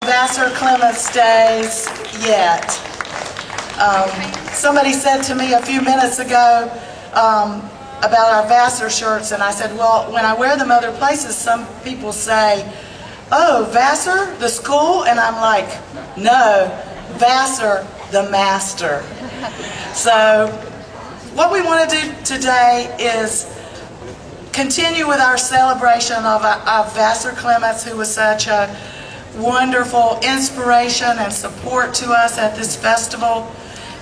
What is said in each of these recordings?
Vassar Clements days yet. Somebody said to me a few minutes ago about our Vassar shirts, and I said, well, when I wear them other places, some people say, oh, Vassar, the school? And I'm like, no, Vassar, the master. So what we want to do today is continue with our celebration of Vassar Clements, who was such a wonderful inspiration and support to us at this festival.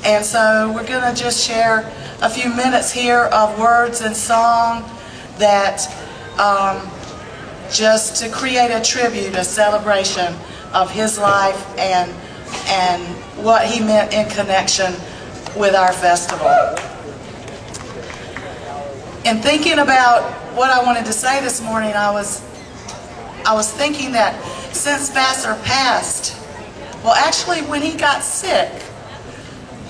And so we're going to just share a few minutes here of words and song that just to create a tribute, a celebration of his life and what he meant in connection with our festival. In thinking about what I wanted to say this morning, I was thinking that since Vassar passed, well, actually when he got sick,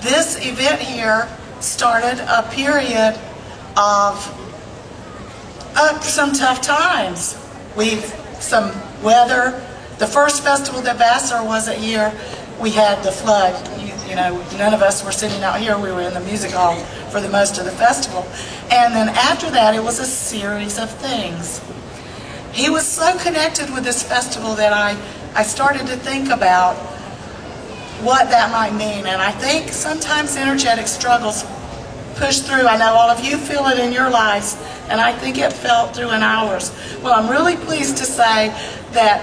this event here started a period of some tough times. Some weather. The first festival that Vassar was at here, we had the flood. You know, none of us were sitting out here. We were in the music hall for the most of the festival. And then after that, it was a series of things. He was so connected with this festival that I started to think about what that might mean. And I think sometimes energetic struggles push through. I know all of you feel it in your lives, and I think it felt through in ours. Well, I'm really pleased to say that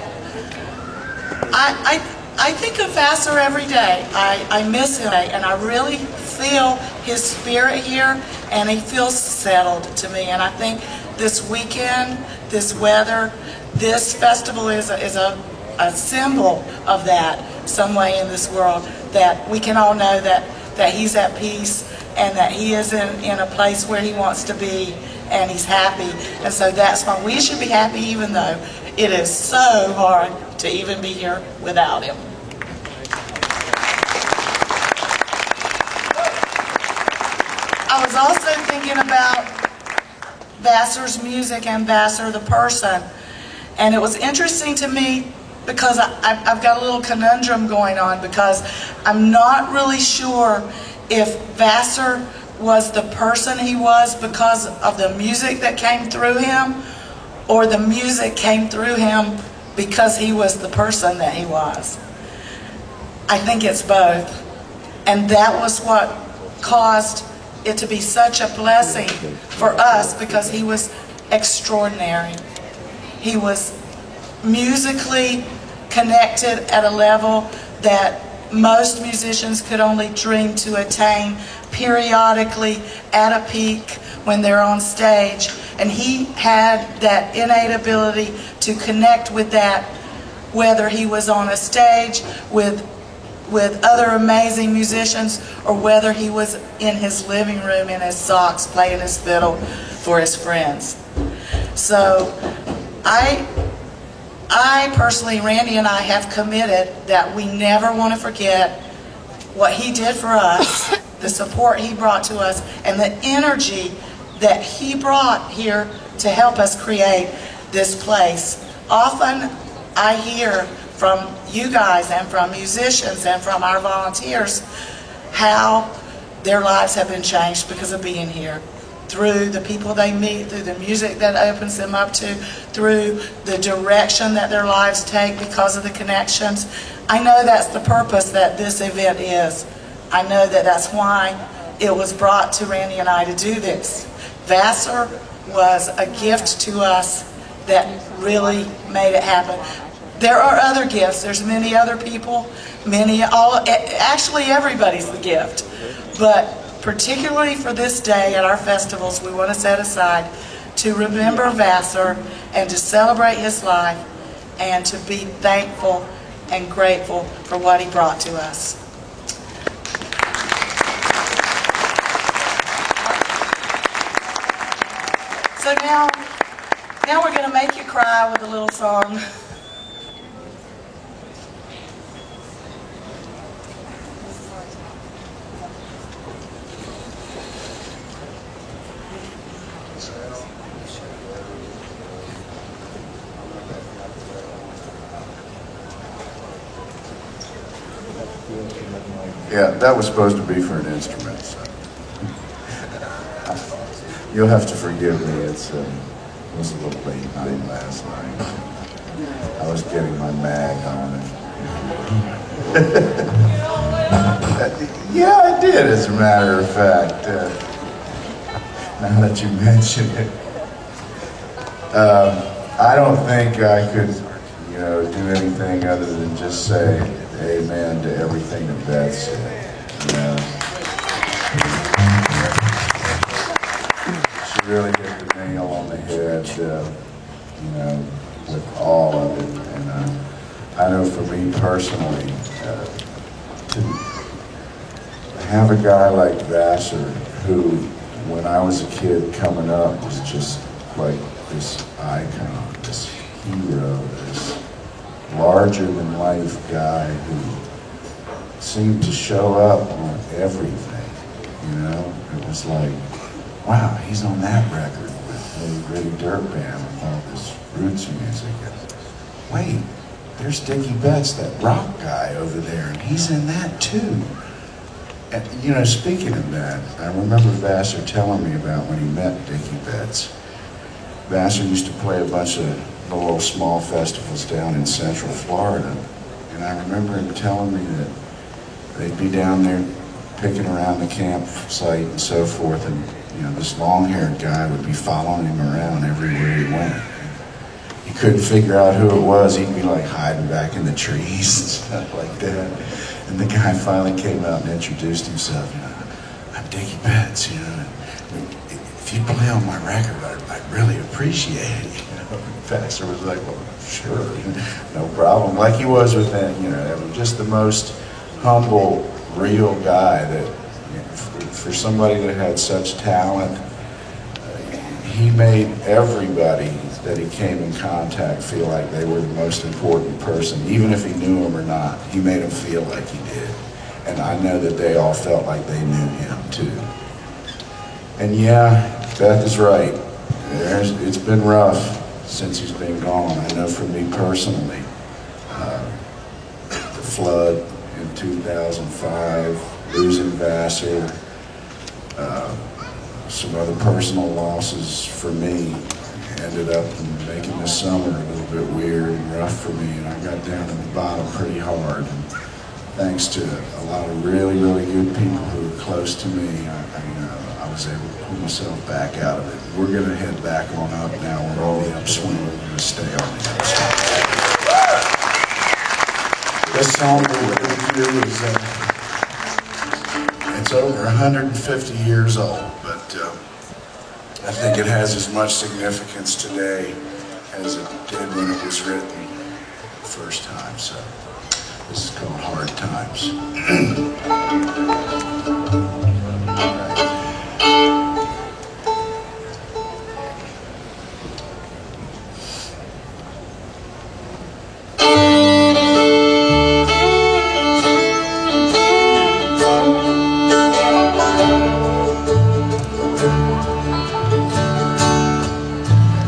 I think of Vassar every day. I miss him, and I really feel his spirit here, and he feels settled to me. And I think this weekend, this weather, this festival is a symbol of that some way in this world, that we can all know that he's at peace and that he is in a place where he wants to be and he's happy. And so that's why we should be happy, even though it is so hard to even be here without him. I was also thinking about Vassar's music and Vassar the person. And it was interesting to me because I've got a little conundrum going on, because I'm not really sure if Vassar was the person he was because of the music that came through him, or the music came through him because he was the person that he was. I think it's both. And that was what caused it to be such a blessing for us, because he was extraordinary. He was musically connected at a level that most musicians could only dream to attain periodically at a peak when they're on stage. And he had that innate ability to connect with that, whether he was on a stage with other amazing musicians, or whether he was in his living room in his socks playing his fiddle for his friends. So I personally, Randy and I have committed that we never want to forget what he did for us, the support he brought to us, and the energy that he brought here to help us create this place. Often I hear from you guys and from musicians and from our volunteers how their lives have been changed because of being here, through the people they meet, through the music that opens them up to, through the direction that their lives take because of the connections. I know that's the purpose that this event is. I know that that's why it was brought to Randy and I to do this. Vassar was a gift to us that really made it happen. There are other gifts. There's many other people, actually everybody's the gift. But particularly for this day at our festivals, we want to set aside to remember Vassar and to celebrate his life and to be thankful and grateful for what he brought to us. So now we're going to make you cry with a little song. Yeah, that was supposed to be for an instrument, so. You'll have to forgive me, it was a little late night last night. I was getting my mag on it. Yeah, I did, as a matter of fact. Now that you mention it. I don't think I could, do anything other than just say amen to everything that Beth said. She really hit the nail on the head, with all of it. And I know for me personally, to have a guy like Vassar, who, when I was a kid coming up, was just like this icon, this hero, this larger-than-life guy who seemed to show up on everything, It was like, wow, he's on that record with Little Gritty Dirt Band with all this roots music. And, wait, there's Dickie Betts, that rock guy over there, and he's in that too. And, speaking of that, I remember Vassar telling me about when he met Dickie Betts. Vassar used to play a bunch of little small festivals down in Central Florida, and I remember him telling me that they'd be down there picking around the campsite and so forth, and this long-haired guy would be following him around everywhere he went. He couldn't figure out who it was. He'd be like hiding back in the trees and stuff like that. And the guy finally came out and introduced himself. I'm Dickie Betts. If you play on my record, I'd really appreciate it. Vassar was like, well, sure, no problem. Like he was with them, just the most humble, real guy that, for somebody that had such talent, he made everybody that he came in contact feel like they were the most important person, even if he knew him or not. He made them feel like he did. And I know that they all felt like they knew him too. And yeah, Beth is right. It's been rough since he's been gone. I know for me personally, the flood in 2005, losing Vassar, some other personal losses for me ended up making the summer a little bit weird and rough for me, and I got down to the bottom pretty hard. And thanks to a lot of really, really good people who were close to me, I was able to pull myself back out of it. We're going to head back on up now. We're on the upswing. We're going to stay on the upswing. This song we're going to do is, it's over 150 years old, but I think it has as much significance today as it did when it was written the first time. So this is called Hard Times.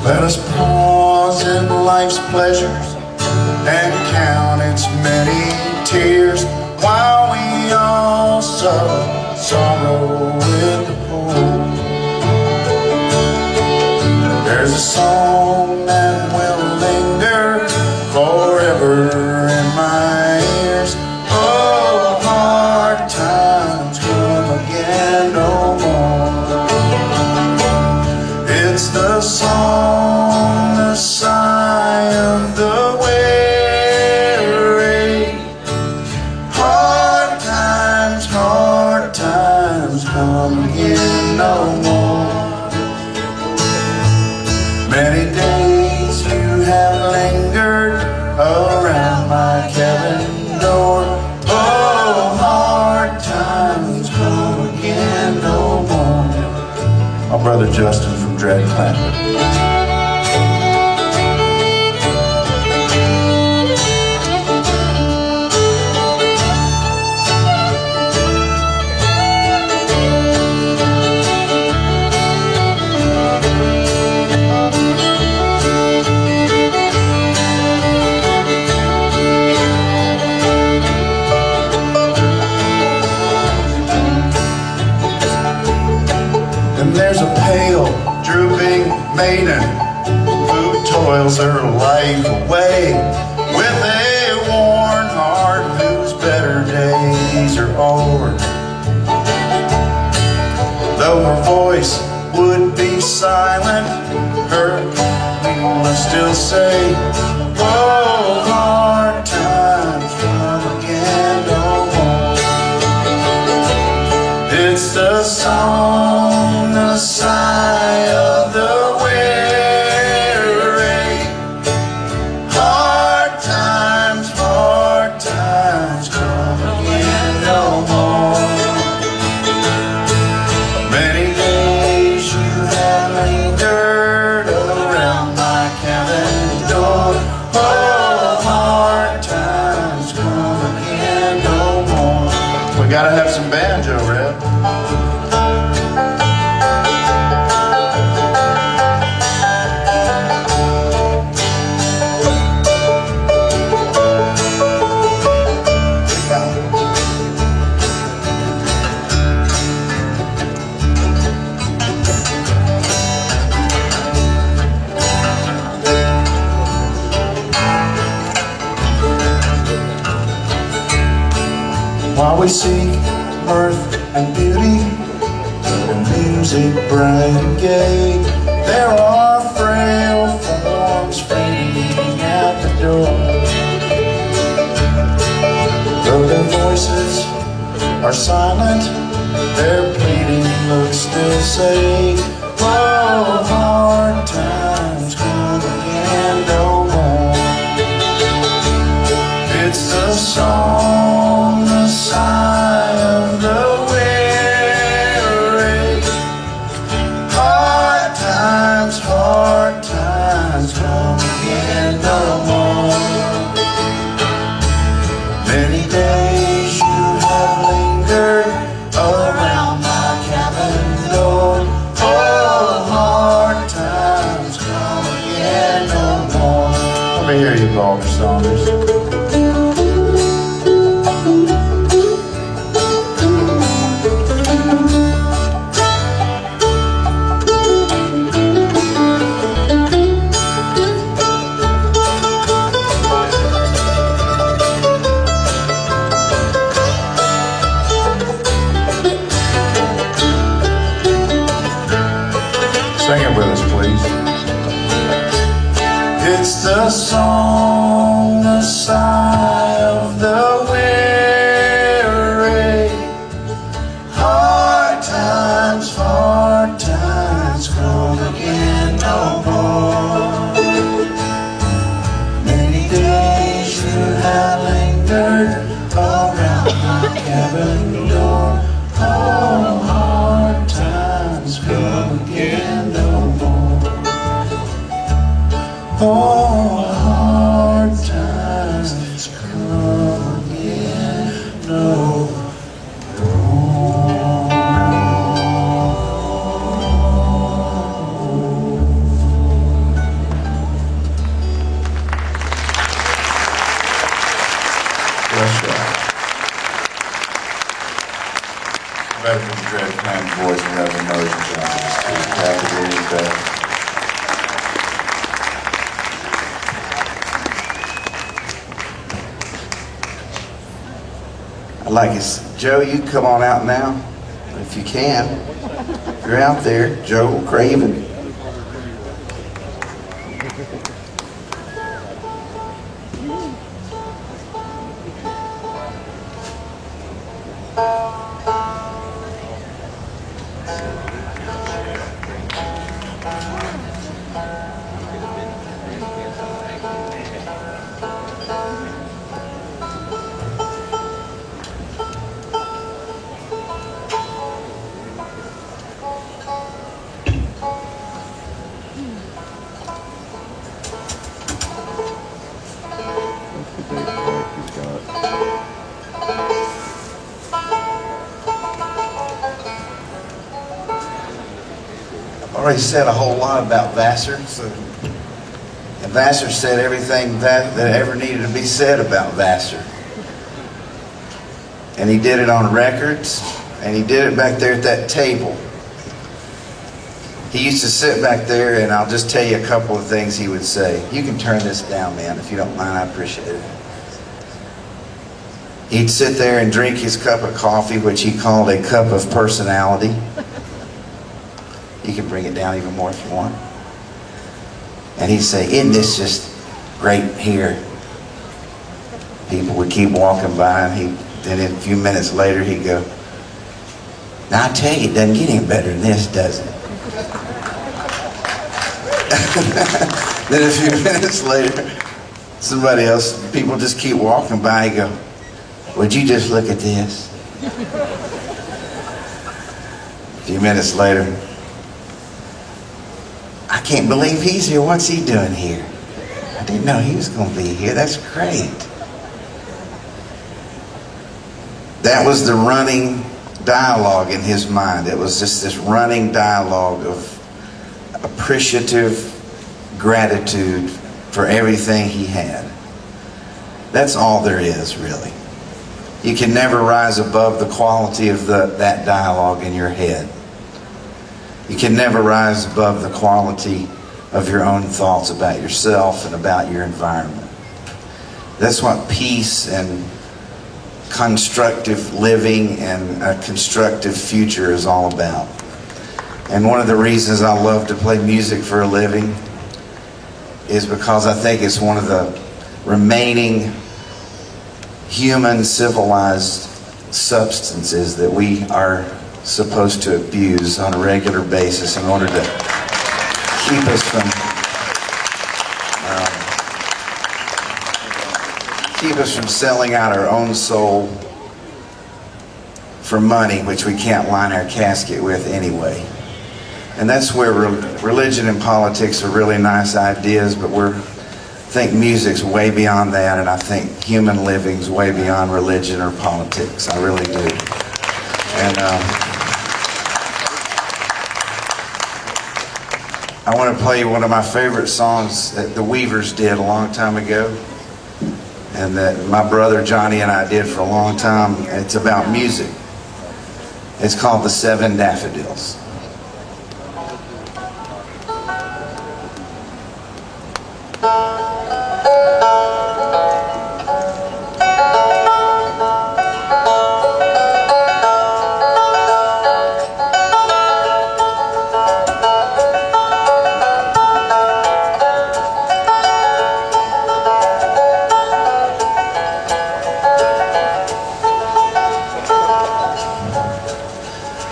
Let us pause in life's pleasures and count its many tears while we all suffer sorrow with the poor. There's a song that will linger forever in my ears. Oh, hard times come again no more. It's the song, the sigh of the weary. Hard times come again no more. Many days you have lingered around my cabin door. Oh, hard times come again no more. My brother Justin from Dread Clanton. maiden who toils her life away with a worn heart whose better days are over. Though her voice would be silent, her will will still say, oh, hard times come again no more. It's the song, the sigh of the weary. Hard times come again no more. Many days you have lingered around my cabin door. Oh, hard times come again no more. We gotta have some banjo, Red. While we seek mirth and beauty, and music bright and gay, there are frail forms fading out the door. Though their voices are silent, their pleading looks still say, oh, hard times come again no more. It's the song, the sigh of the weary. Hard times come again no more. Many days you have lingered around my cabin door. Oh, hard times come again no more. Let me hear you, Balder Saunders. Sing it with us, please. It's the song, the sigh of the weary. Hard times come again no more. Many days you have lingered around my cabin door. Oh, hard times come again no more. Oh, hard times come again no better from the Dread Clan boys and have emotions on this too. Happy to be back. I'd like it. Joe, you come on out now, if you can. If you're out there, Joe Craven. Already said a whole lot about Vassar, and Vassar said everything that ever needed to be said about Vassar. And he did it on records, and he did it back there at that table. He used to sit back there, and I'll just tell you a couple of things he would say. You can turn this down, man, if you don't mind. I appreciate it. He'd sit there and drink his cup of coffee, which he called a cup of personality. You can bring it down even more if you want. And he'd say, "Isn't this just great here?" People would keep walking by, and then a few minutes later he'd go, "Now I tell you, it doesn't get any better than this, does it?" Then a few minutes later, somebody else, people just keep walking by, and go, "Would you just look at this?" A few minutes later, "I can't believe he's here. What's he doing here? I didn't know he was going to be here. That's great." That was the running dialogue in his mind. It was just this running dialogue of appreciative gratitude for everything he had. That's all there is, really. You can never rise above the quality of that dialogue in your head. You can never rise above the quality of your own thoughts about yourself and about your environment. That's what peace and constructive living and a constructive future is all about. And one of the reasons I love to play music for a living is because I think it's one of the remaining human civilized substances that we are supposed to abuse on a regular basis in order to keep us from selling out our own soul for money, which we can't line our casket with anyway. And that's where religion and politics are really nice ideas, but I think music's way beyond that, and I think human living's way beyond religion or politics. I really do. And I want to play you one of my favorite songs that the Weavers did a long time ago, and that my brother Johnny and I did for a long time. It's about music. It's called The Seven Daffodils.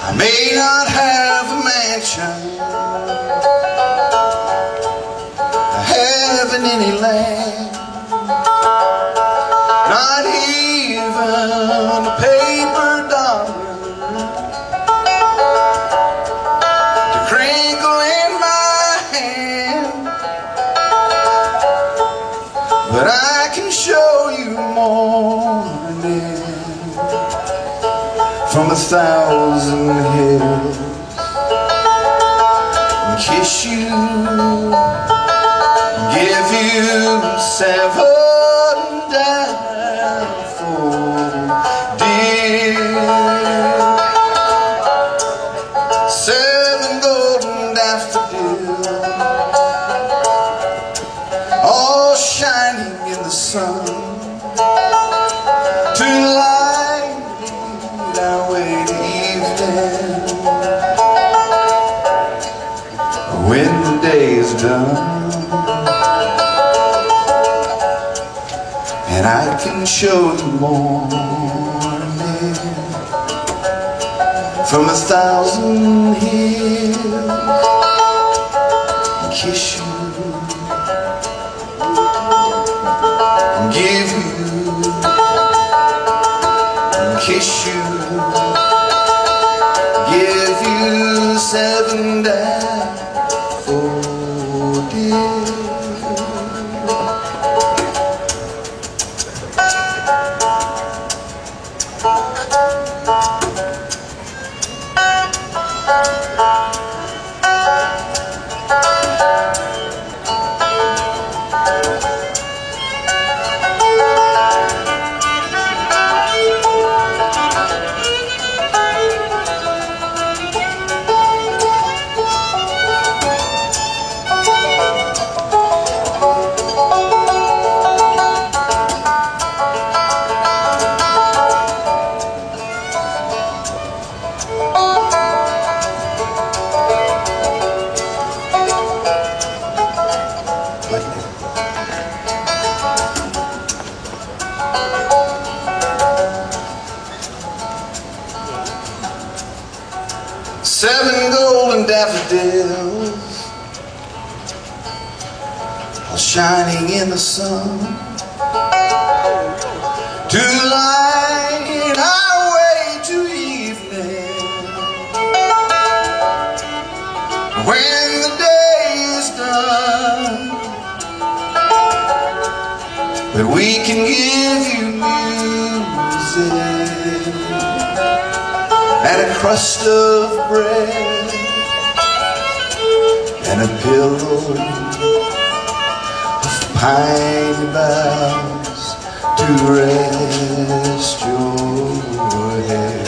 I may not have a mansion, I haven't any land, not even a paper dollar to crinkle in my hand, but I can show you morning from 1,000 hills and kiss you, give you 7 daffodils, 7 golden daffodils, all shining in the sun to light our way to evening. When the day is done and I can show you morning from 1,000 hills and kiss you and give you and kiss you, give you 7 daffodils. 7 golden daffodils all shining in the sun to light our way to evening. When the day is done, but we can give you music and a crust of bread and a pillow of pine boughs to rest your head.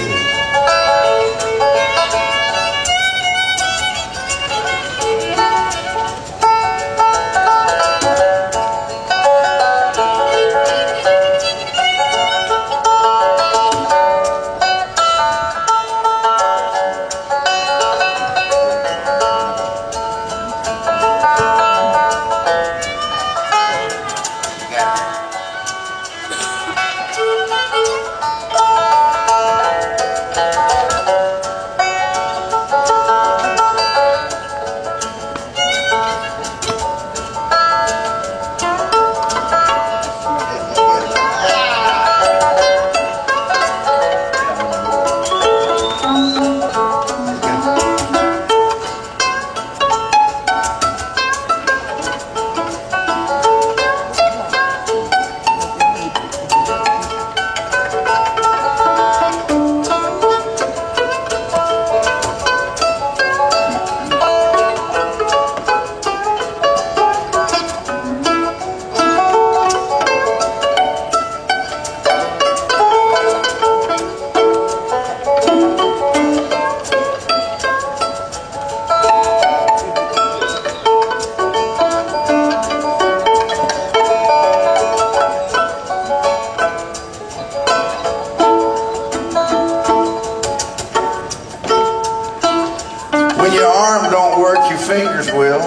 When your arm don't work, your fingers will.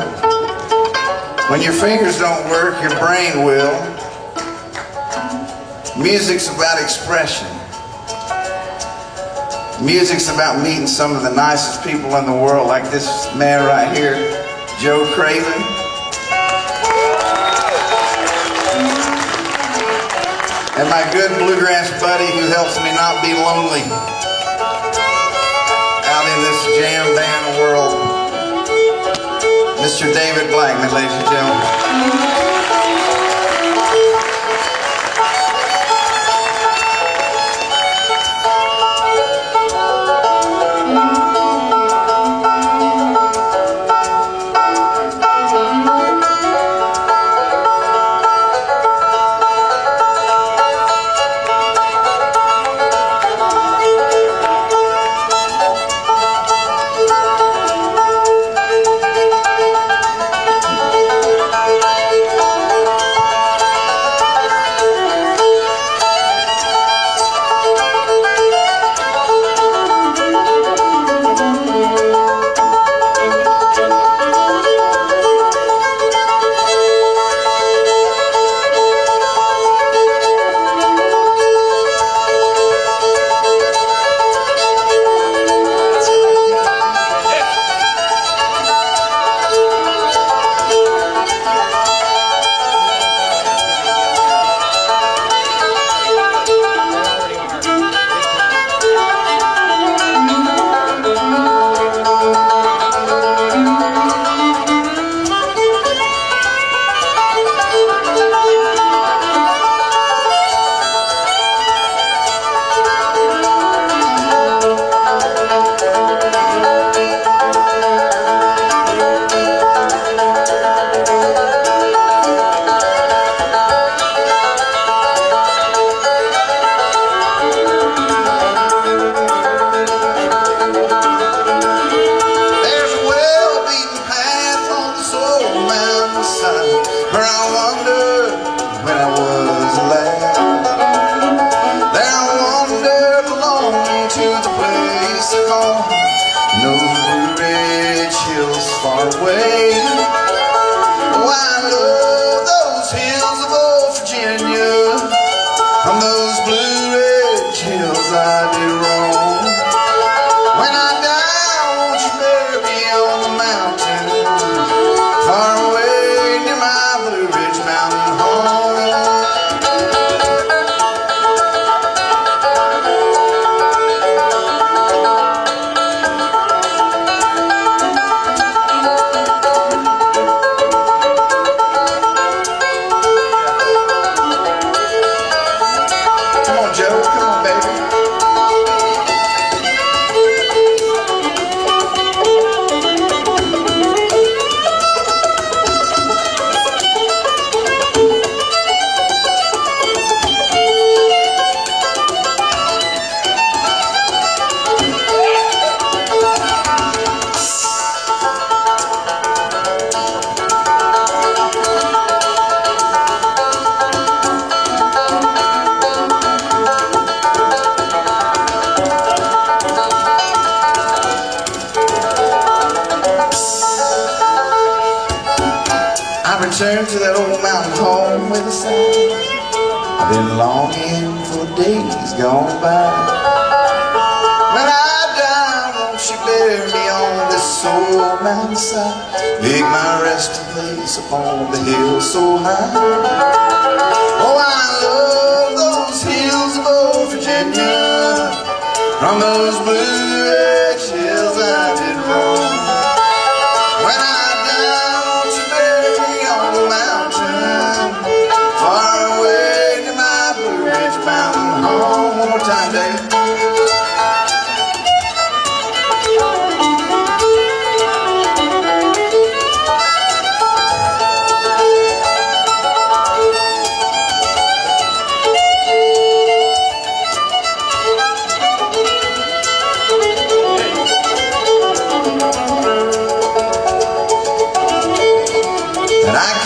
When your fingers don't work, your brain will. Music's about expression. Music's about meeting some of the nicest people in the world, like this man right here, Joe Craven. And my good bluegrass buddy who helps me not be lonely out in this jam band world, Mr. David Blackman, ladies and gentlemen. I did wrong. When I die, I want to that old mountain home with a sigh. I've been longing for days gone by. When I die, won't you bury me on this old mountainside? Make my resting place upon the hill so high. Oh, I love those hills of old Virginia. From those blue eggshells I did roam. When I die, won't you bury me on the mountain, far away to my Blue Ridge Mountain home. One more time, David.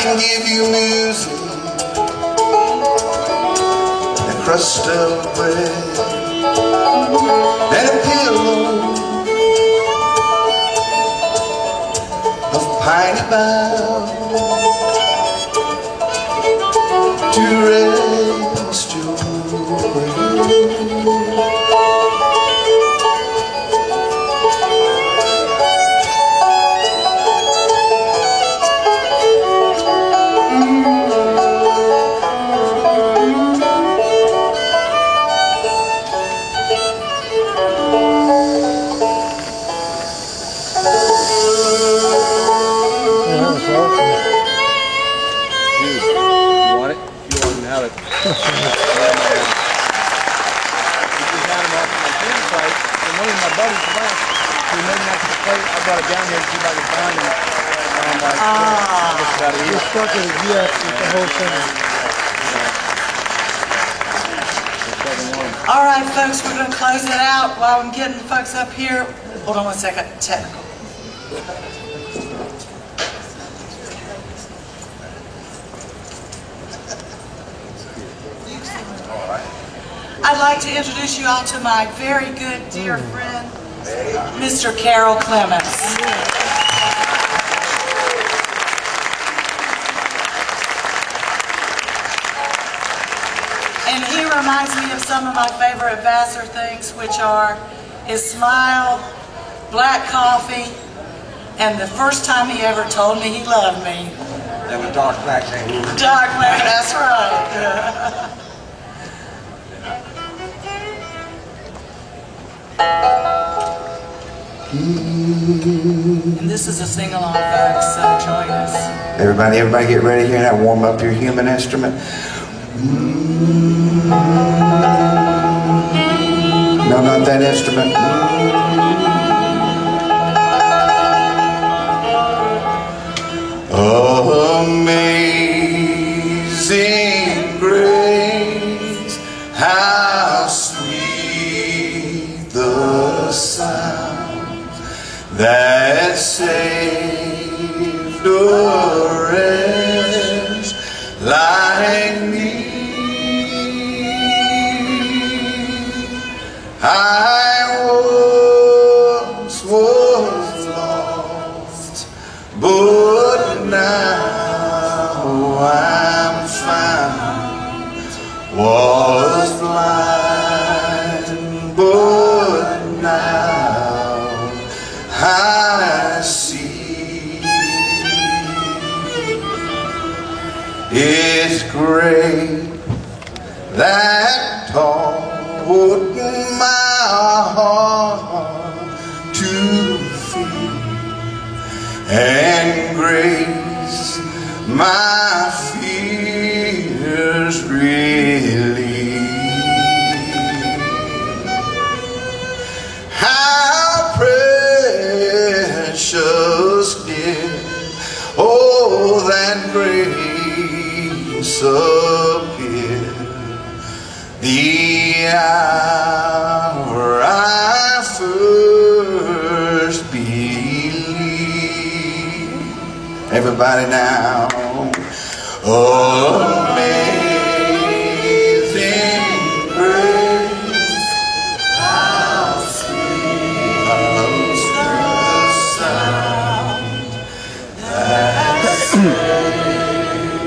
Give you music, a crust of bread, and a pillow of piney boughs to rest your head. All right, folks, we're going to close it out while I'm getting the folks up here. Hold on one second. Technical. I'd like to introduce you all to my very good dear friend, Mr. Carroll Clements. And he reminds me of some of my favorite Vassar things, which are his smile, black coffee, and the first time he ever told me he loved me. That was dark black. Dark black, that's right. And this is a sing-along, folks, so join us. Everybody get ready here now. Warm up your human instrument. No, not that instrument. Amazing grace, how sweet the sound that saved a wretch like me. I once was lost, but now I'm found. Was blind, but now I see. It's great that taught my heart to feel, and grace my fears relieve. How precious dear, oh, that grace appeared the hour I first believed. Everybody now. Amazing grace, how sweet the sound that saved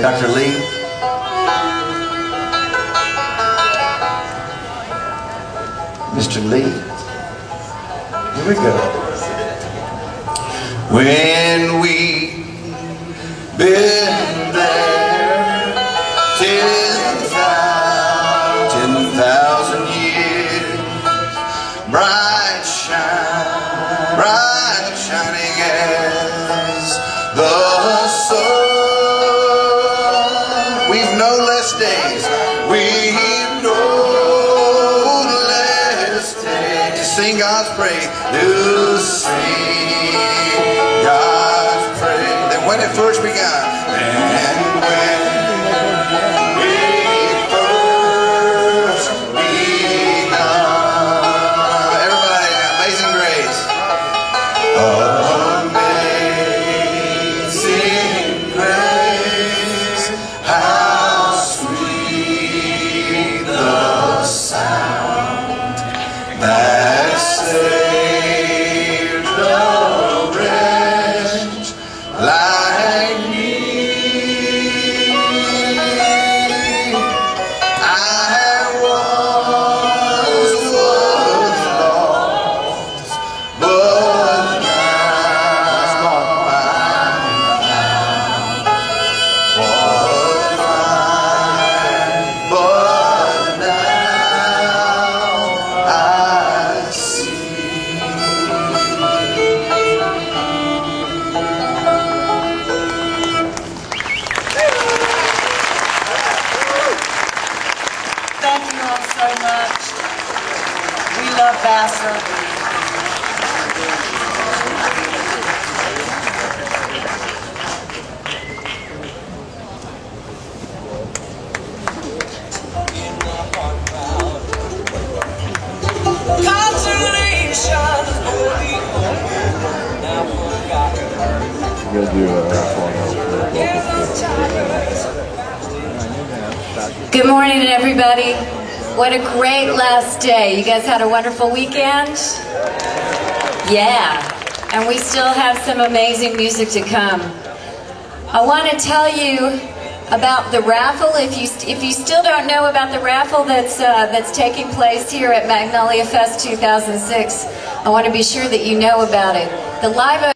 Dr. Lee. Mr. Lee. Here we go. When we've been there 10,000 years, bright shining as the sun. We've no less days. We've no less days to sing God's praise. To sing God's praise. Than when it first began. And when we first begun. Everybody, Amazing Grace. Amazing grace, how sweet the sound that saved a wretch like me. I once was lost, but now I'm found. But now I see. Thank you all so much. We love Vassar. Good morning, everybody. What a great last day. You guys had a wonderful weekend? Yeah. And we still have some amazing music to come. I want to tell you about the raffle. If you still don't know about the raffle that's taking place here at Magnolia Fest 2006, I want to be sure that you know about it. The live